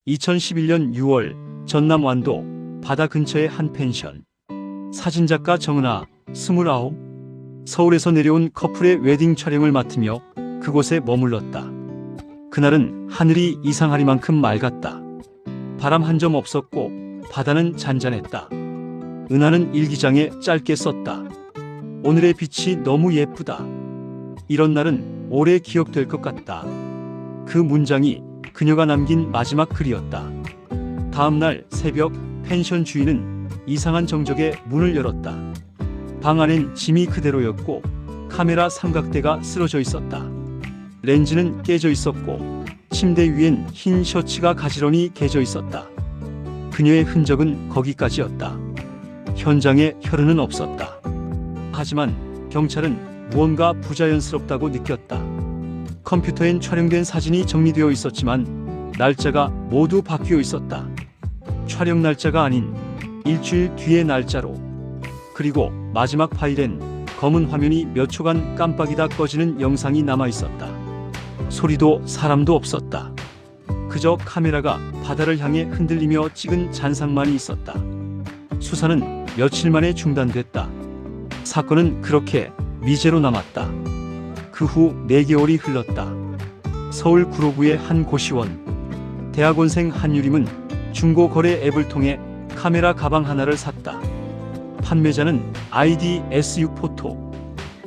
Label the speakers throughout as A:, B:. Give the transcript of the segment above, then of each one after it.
A: 2011년 6월 전남 완도 바다 근처의 한 펜션. 사진작가 정은아, 29. 서울에서 내려온 커플의 웨딩 촬영을 맡으며 그곳에 머물렀다. 그날은 하늘이 이상하리만큼 맑았다. 바람 한 점 없었고 바다는 잔잔했다. 은하는 일기장에 짧게 썼다. 오늘의 빛이 너무 예쁘다. 이런 날은 오래 기억될 것 같다. 그 문장이 그녀가 남긴 마지막 글이었다. 다음 날 새벽 펜션 주인은 이상한 정적에 문을 열었다. 방 안엔 짐이 그대로였고 카메라 삼각대가 쓰러져 있었다. 렌즈는 깨져 있었고 침대 위엔 흰 셔츠가 가지런히 개져 있었다. 그녀의 흔적은 거기까지였다. 현장에 혈흔은 없었다. 하지만 경찰은 무언가 부자연스럽다고 느꼈다. 컴퓨터엔 촬영된 사진이 정리되어 있었지만 날짜가 모두 바뀌어 있었다. 촬영 날짜가 아닌 일주일 뒤의 날짜로. 그리고 마지막 파일엔 검은 화면이 몇 초간 깜빡이다 꺼지는 영상이 남아 있었다. 소리도 사람도 없었다. 그저 카메라가 바다를 향해 흔들리며 찍은 잔상만이 있었다. 수사는 며칠 만에 중단됐다. 사건은 그렇게 미제로 남았다. 그 후 4개월이 흘렀다. 서울 구로구의 한 고시원. 대학원생 한유림은 중고거래 앱을 통해 카메라 가방 하나를 샀다. 판매자는 아이디 SU포토.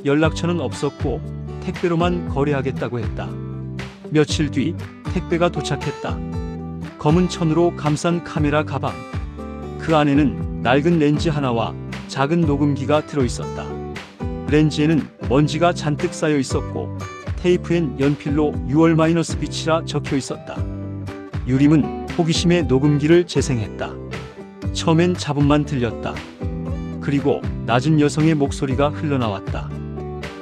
A: 연락처는 없었고 택배로만 거래하겠다고 했다. 며칠 뒤 택배가 도착했다. 검은 천으로 감싼 카메라 가방. 그 안에는 낡은 렌즈 하나와 작은 녹음기가 들어있었다. 렌즈에는 먼지가 잔뜩 쌓여 있었고 테이프엔 연필로 6월 빛이라 적혀 있었다. 유림은 호기심에 녹음기를 재생했다. 처음엔 잡음만 들렸다. 그리고 낮은 여성의 목소리가 흘러나왔다.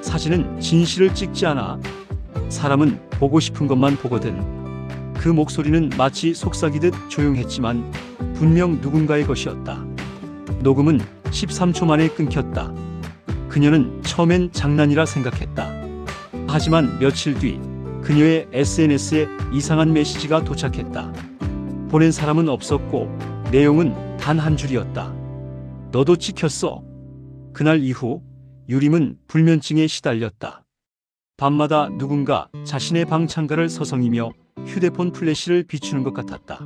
A: 사진은 진실을 찍지 않아. 사람은 보고 싶은 것만 보거든. 그 목소리는 마치 속삭이듯 조용했지만 분명 누군가의 것이었다. 녹음은 13초 만에 끊겼다. 그녀는 처음엔 장난이라 생각했다. 하지만 며칠 뒤 그녀의 SNS에 이상한 메시지가 도착했다. 보낸 사람은 없었고 내용은 단 한 줄이었다. 너도 찍혔어. 그날 이후 유림은 불면증에 시달렸다. 밤마다 누군가 자신의 방 창가를 서성이며 휴대폰 플래시를 비추는 것 같았다.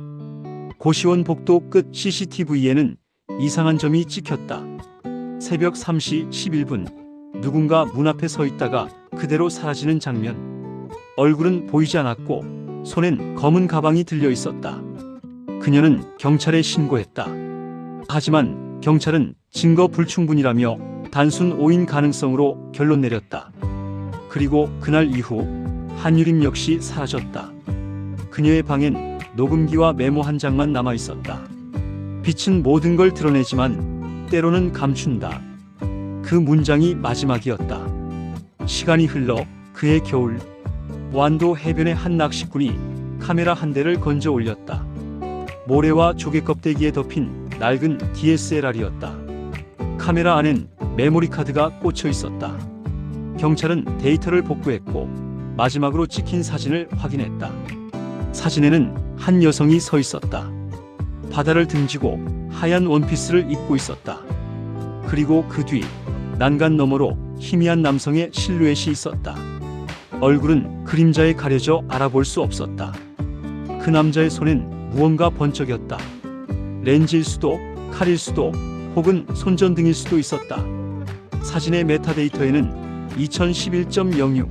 A: 고시원 복도 끝 CCTV에는 이상한 점이 찍혔다. 새벽 3시 11분 누군가 문 앞에 서 있다가 그대로 사라지는 장면. 얼굴은 보이지 않았고 손엔 검은 가방이 들려 있었다. 그녀는 경찰에 신고했다. 하지만 경찰은 증거 불충분이라며 단순 오인 가능성으로 결론 내렸다. 그리고 그날 이후 한유림 역시 사라졌다. 그녀의 방엔 녹음기와 메모 한 장만 남아 있었다. 빛은 모든 걸 드러내지만 때로는 감춘다. 그 문장이 마지막이었다. 시간이 흘러 그해 겨울 완도 해변의 한 낚시꾼이 카메라 한 대를 건져 올렸다. 모래와 조개 껍데기에 덮인 낡은 DSLR이었다. 카메라 안엔 메모리 카드가 꽂혀 있었다. 경찰은 데이터를 복구했고 마지막으로 찍힌 사진을 확인했다. 사진에는 한 여성이 서 있었다. 바다를 등지고 하얀 원피스를 입고 있었다. 그리고 그 뒤 난간 너머로 희미한 남성의 실루엣이 있었다. 얼굴은 그림자에 가려져 알아볼 수 없었다. 그 남자의 손엔 무언가 번쩍였다. 렌즈일 수도 칼일 수도 혹은 손전등일 수도 있었다. 사진의 메타데이터에는 2011.06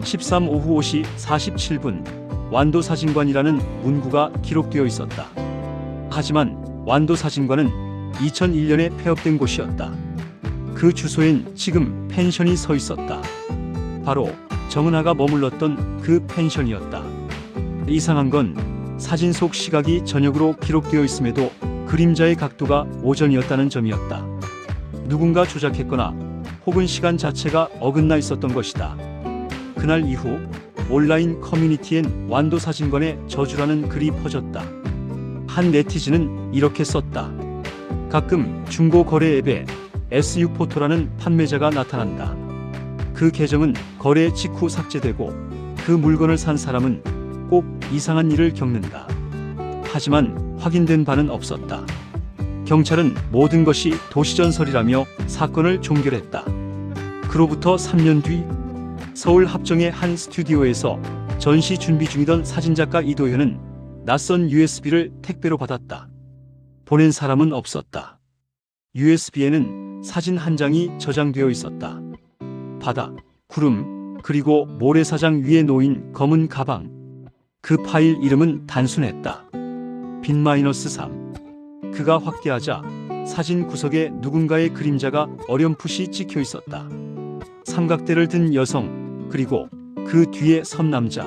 A: 13 오후 5시 47분 완도 사진관이라는 문구가 기록되어 있었다. 하지만 완도 사진관은 2001년에 폐업된 곳이었다. 그 주소엔 지금 펜션이 서 있었다. 바로 정은아가 머물렀던 그 펜션이었다. 이상한 건 사진 속 시각이 저녁으로 기록되어 있음에도 그림자의 각도가 오전이었다는 점이었다. 누군가 조작했거나 혹은 시간 자체가 어긋나 있었던 것이다. 그날 이후 온라인 커뮤니티엔 완도 사진관의 저주라는 글이 퍼졌다. 한 네티즌은 이렇게 썼다. 가끔 중고 거래 앱에 SU포토라는 판매자가 나타난다. 그 계정은 거래 직후 삭제되고 그 물건을 산 사람은 꼭 이상한 일을 겪는다. 하지만 확인된 바는 없었다. 경찰은 모든 것이 도시전설이라며 사건을 종결했다. 그로부터 3년 뒤 서울 합정의 한 스튜디오에서 전시 준비 중이던 사진작가 이도현은 낯선 USB를 택배로 받았다. 보낸 사람은 없었다. USB에는 사진 한 장이 저장되어 있었다. 바다, 구름, 그리고 모래사장 위에 놓인 검은 가방. 그 파일 이름은 단순했다. 빈-3. 그가 확대하자 사진 구석에 누군가의 그림자가 어렴풋이 찍혀 있었다. 삼각대를 든 여성, 그리고 그 뒤에 선 남자.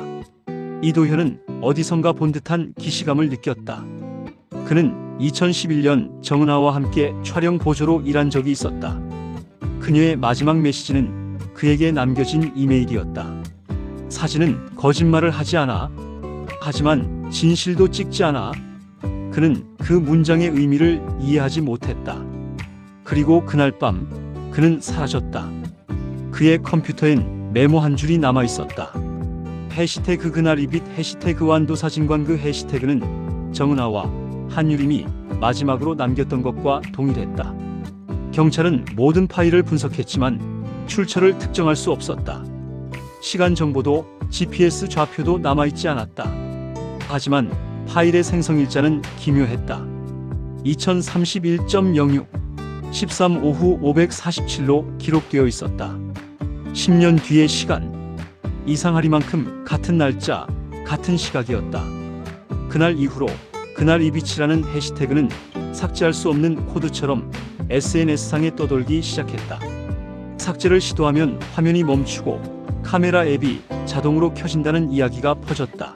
A: 이도현은 어디선가 본 듯한 기시감을 느꼈다. 그는 2011년 정은아와 함께 촬영 보조로 일한 적이 있었다. 그녀의 마지막 메시지는 그에게 남겨진 이메일이었다. 사진은 거짓말을 하지 않아. 하지만 진실도 찍지 않아. 그는 그 문장의 의미를 이해하지 못했다. 그리고 그날 밤 그는 사라졌다. 그의 컴퓨터엔 메모 한 줄이 남아 있었다. 해시태그 그날 이빛 해시태그 완도사진관. 그 해시태그는 정은아와 한유림이 마지막으로 남겼던 것과 동일했다. 경찰은 모든 파일을 분석했지만 출처를 특정할 수 없었다. 시간 정보도 GPS 좌표도 남아있지 않았다. 하지만 파일의 생성일자는 기묘했다. 2031.06 13 오후 547로 기록되어 있었다. 10년 뒤의 시간. 이상하리만큼 같은 날짜, 같은 시각이었다. 그날 이후로 그날 이 빛이라는 해시태그는 삭제할 수 없는 코드처럼 SNS상에 떠돌기 시작했다. 삭제를 시도하면 화면이 멈추고 카메라 앱이 자동으로 켜진다는 이야기가 퍼졌다.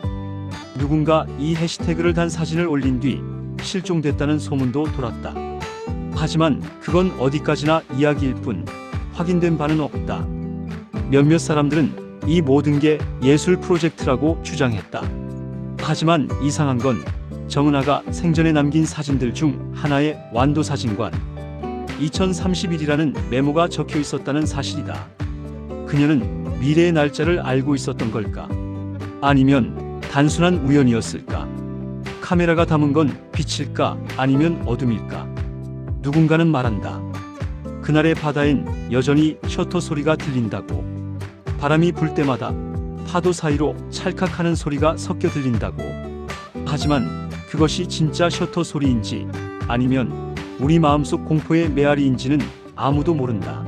A: 누군가 이 해시태그를 단 사진을 올린 뒤 실종됐다는 소문도 돌았다. 하지만 그건 어디까지나 이야기일 뿐 확인된 바는 없다. 몇몇 사람들은 이 모든 게 예술 프로젝트라고 주장했다. 하지만 이상한 건 정은아가 생전에 남긴 사진들 중 하나의 완도사진관 2031이라는 메모가 적혀 있었다는 사실이다. 그녀는 미래의 날짜를 알고 있었던 걸까? 아니면 단순한 우연이었을까? 카메라가 담은 건 빛일까? 아니면 어둠일까? 누군가는 말한다. 그날의 바다엔 여전히 셔터 소리가 들린다고. 바람이 불 때마다 파도 사이로 찰칵하는 소리가 섞여 들린다고. 하지만 그것이 진짜 셔터 소리인지 아니면 우리 마음속 공포의 메아리인지는 아무도 모른다.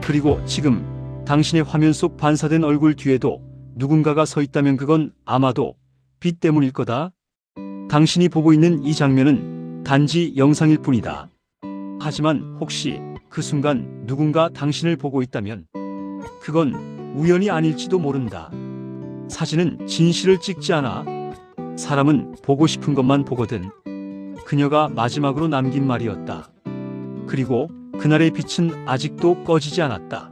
A: 그리고 지금 당신의 화면 속 반사된 얼굴 뒤에도 누군가가 서 있다면 그건 아마도 빛 때문일 거다. 당신이 보고 있는 이 장면은 단지 영상일 뿐이다. 하지만 혹시 그 순간 누군가 당신을 보고 있다면 그건 우연이 아닐지도 모른다. 사진은 진실을 찍지 않아. 사람은 보고 싶은 것만 보거든. 그녀가 마지막으로 남긴 말이었다. 그리고 그날의 빛은 아직도 꺼지지 않았다.